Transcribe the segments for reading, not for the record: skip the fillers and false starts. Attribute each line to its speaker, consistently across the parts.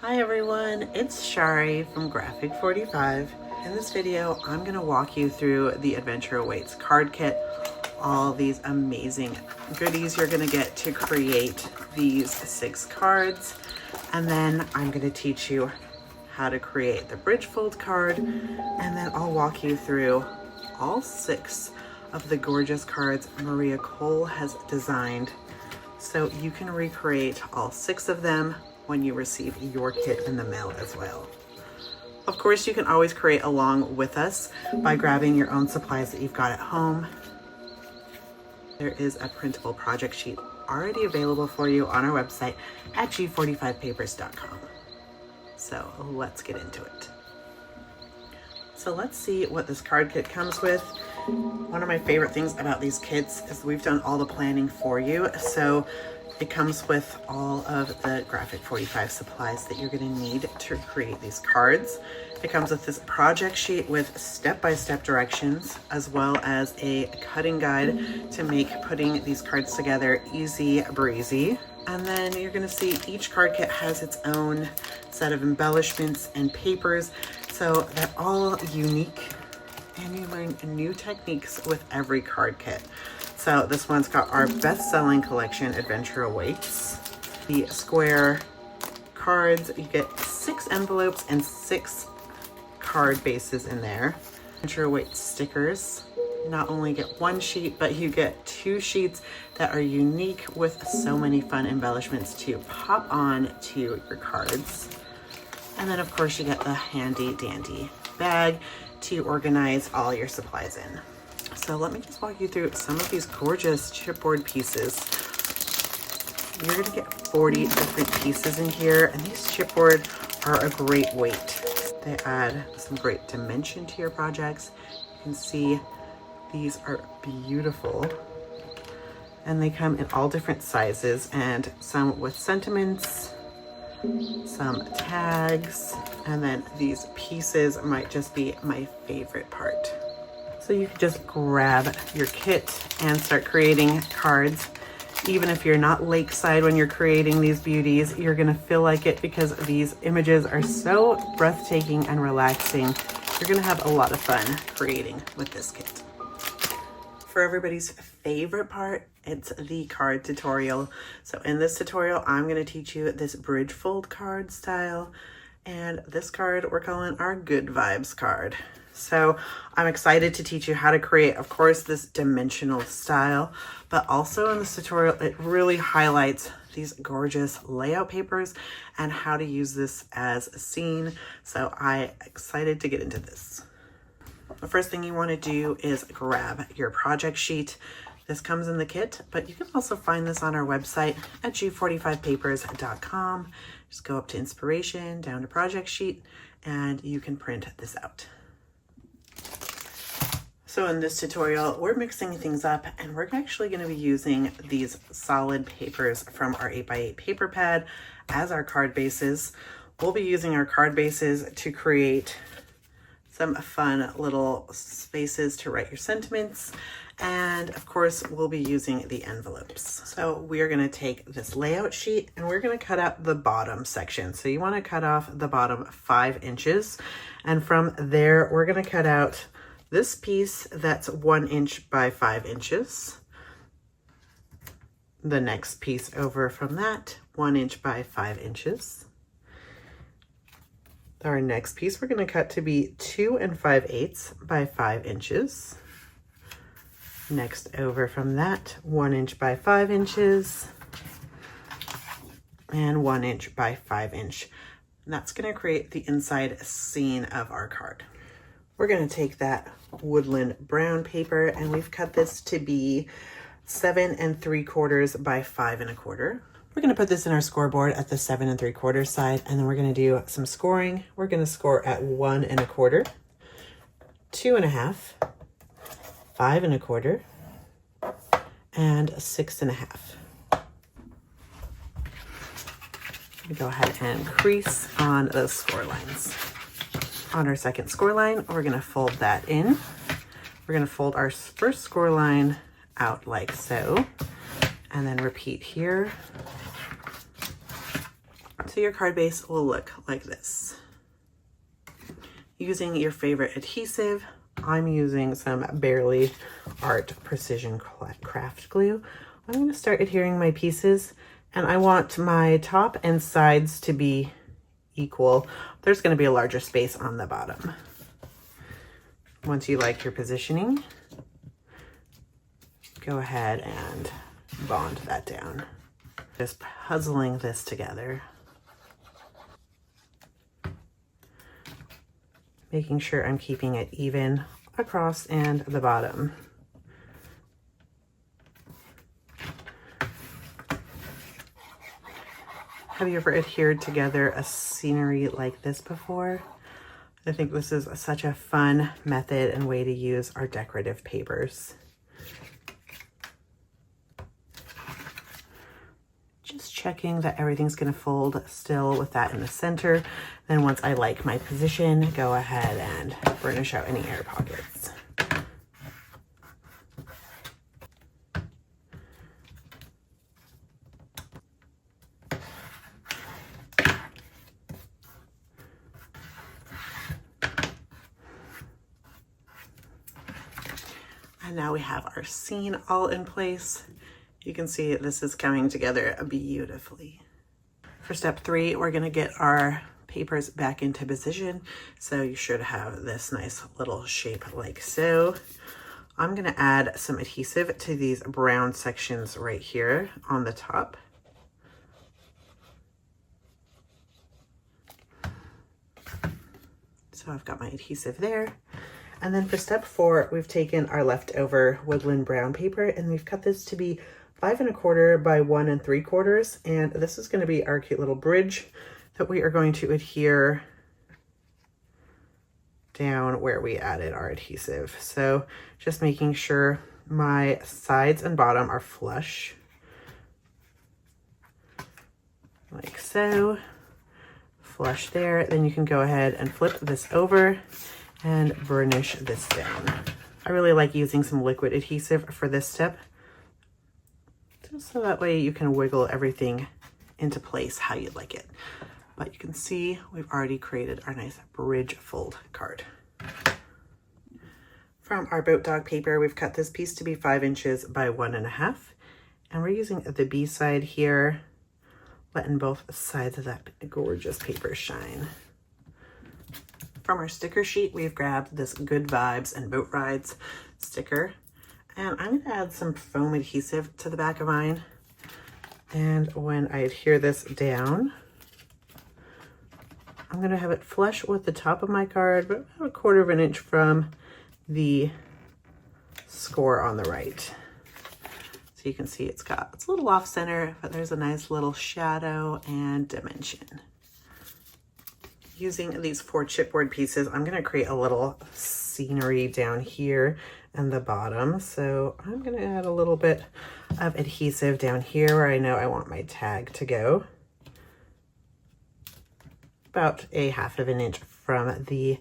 Speaker 1: Hi everyone, it's Charee from Graphic 45. In this video, I'm going to walk you through the Adventure Awaits card kit, all these amazing goodies you're going to get to create these 6 cards, and then I'm going to teach you how to create the Bridgefold card, and then I'll walk you through all 6 of the gorgeous cards Maria Cole has designed, so you can recreate all 6 of them when you receive your kit in the mail as well. Of course, you can always create along with us by grabbing your own supplies that you've got at home. There is a printable project sheet already available for you on our website at g45papers.com. So let's get into it. So let's see what this card kit comes with. One of my favorite things about these kits is we've done all the planning for you. So it comes with all of the Graphic 45 supplies that you're going to need to create these cards. It comes with this project sheet with step-by-step directions, as well as a cutting guide to make putting these cards together easy breezy. And then you're going to see each card kit has its own set of embellishments and papers, so they're all unique, and you learn new techniques with every card kit. So this one's got our best-selling collection, Adventure Awaits. The square cards, you get 6 envelopes and 6 card bases in there. Adventure Awaits stickers. You not only get 1 sheet, but you get 2 sheets that are unique with so many fun embellishments to pop on to your cards. And then of course you get the handy dandy bag to organize all your supplies in. So let me just walk you through some of these gorgeous chipboard pieces. You're gonna get 40 different pieces in here, and these chipboard are a great weight. They add some great dimension to your projects. You can see these are beautiful, and they come in all different sizes, and some with sentiments, some tags, and then these pieces might just be my favorite part. So you can just grab your kit and start creating cards. Even if you're not lakeside when you're creating these beauties, you're gonna feel like it because these images are so breathtaking and relaxing. You're gonna have a lot of fun creating with this kit. For everybody's favorite part, it's the card tutorial. So in this tutorial, I'm gonna teach you this Bridgefold card style, and this card we're calling our Good Vibes card. So I'm excited to teach you how to create, of course, this dimensional style, but also in this tutorial, it really highlights these gorgeous layout papers and how to use this as a scene. So I'm excited to get into this. The first thing you want to do is grab your project sheet. This comes in the kit, but you can also find this on our website at g45papers.com. Just go up to inspiration, down to project sheet, and you can print this out. So in this tutorial, we're mixing things up, and we're actually going to be using these solid papers from our 8x8 paper pad as our card bases. We'll be using our card bases to create some fun little spaces to write your sentiments. And of course, we'll be using the envelopes. So we're gonna take this layout sheet and we're gonna cut out the bottom section. So you wanna cut off the bottom 5 inches. And from there, we're gonna cut out this piece that's 1 inch by 5 inches. The next piece over from that, 1 inch by 5 inches. Our next piece we're going to cut to be 2 5/8 by 5 inches. Next over from that, 1 inch by 5 inches and 1 inch by 5 inch. And that's going to create the inside scene of our card. We're going to take that woodland brown paper, and we've cut this to be 7 3/4 by 5 1/4. We're going to put this in our scoreboard at the 7 3/4 side, and then we're going to do some scoring. We're going to score at 1 1/4, 2 1/2, 5 1/4, and 6 1/2. Go ahead and crease on those score lines. On our second score line, we're going to fold that in. We're going to fold our first score line out like so, and then repeat here So your card base will look like this. Using your favorite adhesive, I'm using some Barely Art Precision Craft Glue. I'm going to start adhering my pieces, and I want my top and sides to be equal. There's going to be a larger space on the bottom. Once you like your positioning, go ahead and bond that down. Just puzzling this together. Making sure I'm keeping it even across and the bottom. Have you ever adhered together a scenery like this before? I think this is such a fun method and way to use our decorative papers. Just checking that everything's going to fold still with that in the center. Then once I like my position, go ahead and burnish out any air pockets. And now we have our scene all in place. You can see this is coming together beautifully. For step 3, we're gonna get our papers back into position. So you should have this nice little shape like so. I'm gonna add some adhesive to these brown sections right here on the top. So I've got my adhesive there. And then for step 4, we've taken our leftover woodland brown paper and we've cut this to be 5 1/4 by 1 3/4. And this is going to be our cute little bridge that we are going to adhere down where we added our adhesive. So just making sure my sides and bottom are flush. Like so. Flush there. Then you can go ahead and flip this over and burnish this down. I really like using some liquid adhesive for this step, just so that way you can wiggle everything into place how you'd like it. But you can see we've already created our nice Bridgefold card. From our boat dog paper, we've cut this piece to be 5 inches by 1 1/2, and we're using the B side here, letting both sides of that gorgeous paper shine. From our sticker sheet, we've grabbed this Good Vibes and Boat Rides sticker, and I'm gonna add some foam adhesive to the back of mine. And when I adhere this down, I'm gonna have it flush with the top of my card, but about 1/4 of an inch from the score on the right. So you can see it's a little off center, but there's a nice little shadow and dimension. Using these 4 chipboard pieces, I'm going to create a little scenery down here and the bottom. So I'm going to add a little bit of adhesive down here where I know I want my tag to go. About 1/2 of an inch from the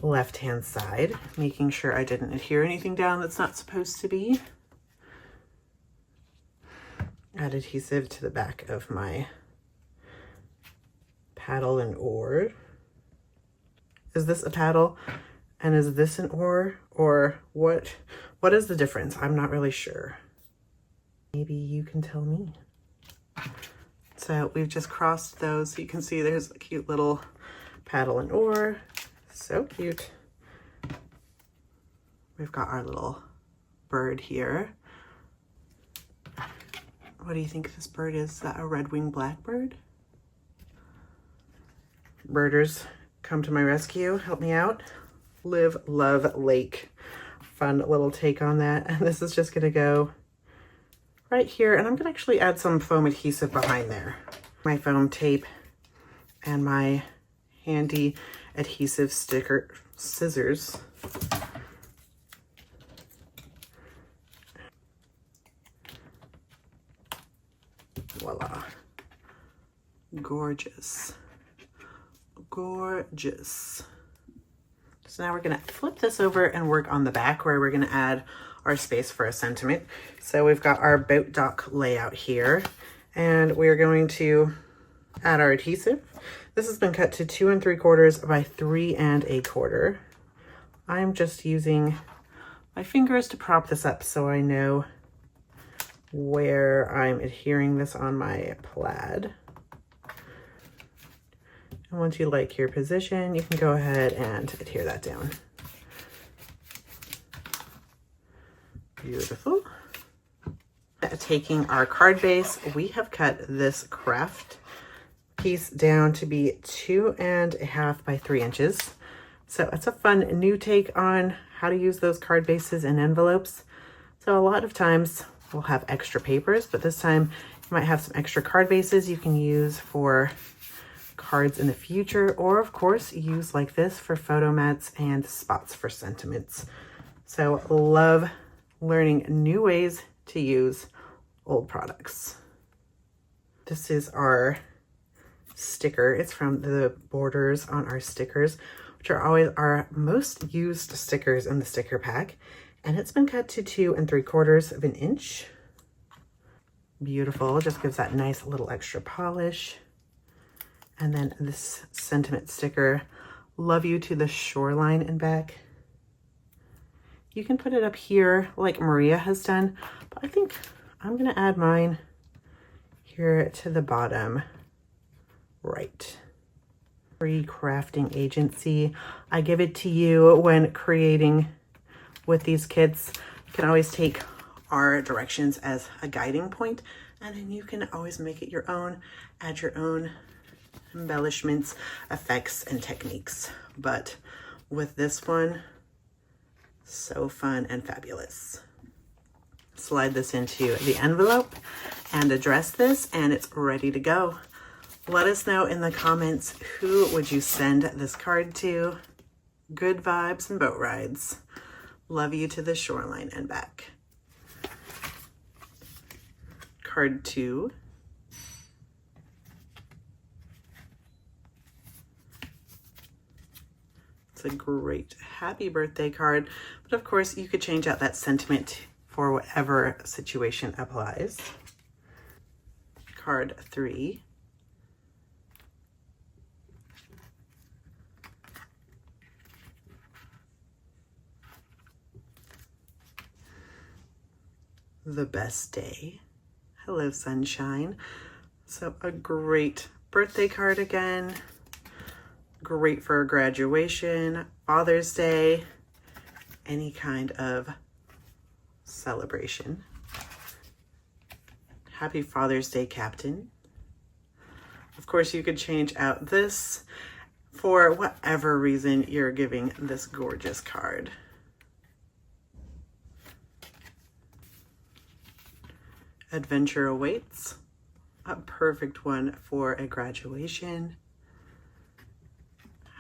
Speaker 1: left-hand side, making sure I didn't adhere anything down that's not supposed to be. Add adhesive to the back of my paddle and oar. Is this a paddle and is this an oar, or what is the difference? I'm not really sure. Maybe you can tell me. So we've just crossed those. So you can see there's a cute little paddle and oar. So cute. We've got our little bird here. What do you think this bird is? Is that a red-winged blackbird? Birders, come to my rescue, help me out. Live, love, lake. Fun little take on that. And this is just gonna go right here. And I'm gonna actually add some foam adhesive behind there. My foam tape and my handy adhesive sticker scissors. Voila. Gorgeous. Gorgeous. So now we're going to flip this over and work on the back where we're going to add our space for a sentiment. So we've got our boat dock layout here, and we're going to Add our adhesive. This has been cut to 2 3/4 by 3 1/4. I'm just using my fingers to prop this up so I know where I'm adhering this on my plaid. And once you like your position, you can go ahead and adhere that down. Beautiful. Taking our card base, we have cut this craft piece down to be 2 1/2 by 3 inches. So it's a fun new take on how to use those card bases and envelopes. So a lot of times we'll have extra papers, but this time you might have some extra card bases you can use for cards in the future, or of course use like this for photo mats and spots for sentiments. So love learning new ways to use old products. This is our sticker. It's from the borders on our stickers, which are always our most used stickers in the sticker pack. And it's been cut to 2 3/4 of an inch. Beautiful, just gives that nice little extra polish. And then this sentiment sticker, love you to the shoreline and back. You can put it up here like Maria has done, but I think I'm gonna add mine here to the bottom right. Free crafting agency. I give it to you when creating with these kits. You can always take our directions as a guiding point, and then you can always make it your own, add your own embellishments, effects, and techniques. But with this one, so fun and fabulous. Slide this into the envelope and address this, and it's ready to go. Let us know in the comments, who would you send this card to? Good vibes and boat rides. Love you to the shoreline and back. Card 2. It's a great happy birthday card, but of course you could change out that sentiment for whatever situation applies. Card 3. The best day. Hello, sunshine. So a great birthday card again. Great for graduation, Father's Day, any kind of celebration. Happy Father's Day, Captain. Of course, you could change out this for whatever reason you're giving this gorgeous card. Adventure awaits. A perfect one for a graduation.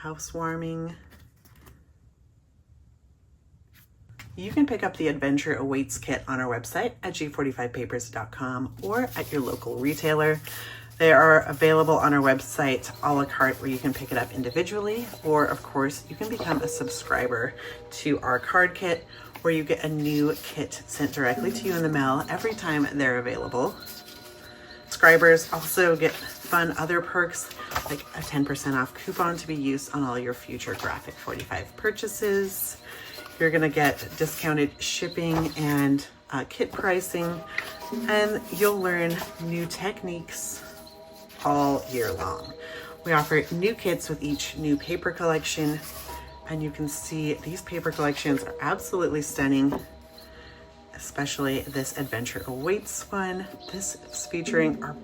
Speaker 1: Housewarming. You can pick up the Adventure Awaits kit on our website at g45papers.com or at your local retailer. They are available on our website a la carte, where you can pick it up individually, or of course you can become a subscriber to our card kit, where you get a new kit sent directly to you in the mail every time they're available. Subscribers also get fun other perks, like a 10% off coupon to be used on all your future Graphic 45 purchases. You're gonna get discounted shipping and kit pricing, and you'll learn new techniques all year long. We offer new kits with each new paper collection, and you can see these paper collections are absolutely stunning, especially this Adventure Awaits one. This is featuring our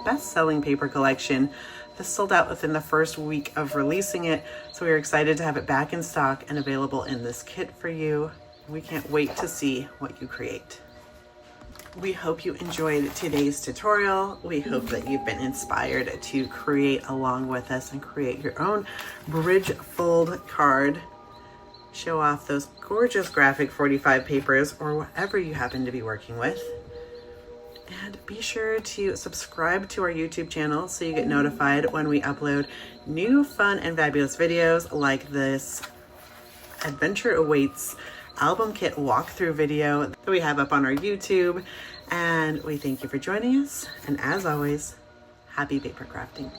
Speaker 1: best-selling paper collection. This sold out within the first week of releasing it, so we're excited to have it back in stock and available in this kit for you. We can't wait to see what you create. We hope you enjoyed today's tutorial. We hope that you've been inspired to create along with us and create your own Bridgefold card. Show off those gorgeous Graphic 45 papers or whatever you happen to be working with. And be sure to subscribe to our YouTube channel so you get notified when we upload new fun and fabulous videos like this Adventure Awaits album kit walkthrough video that we have up on our YouTube. And we thank you for joining us. And as always, Happy paper crafting.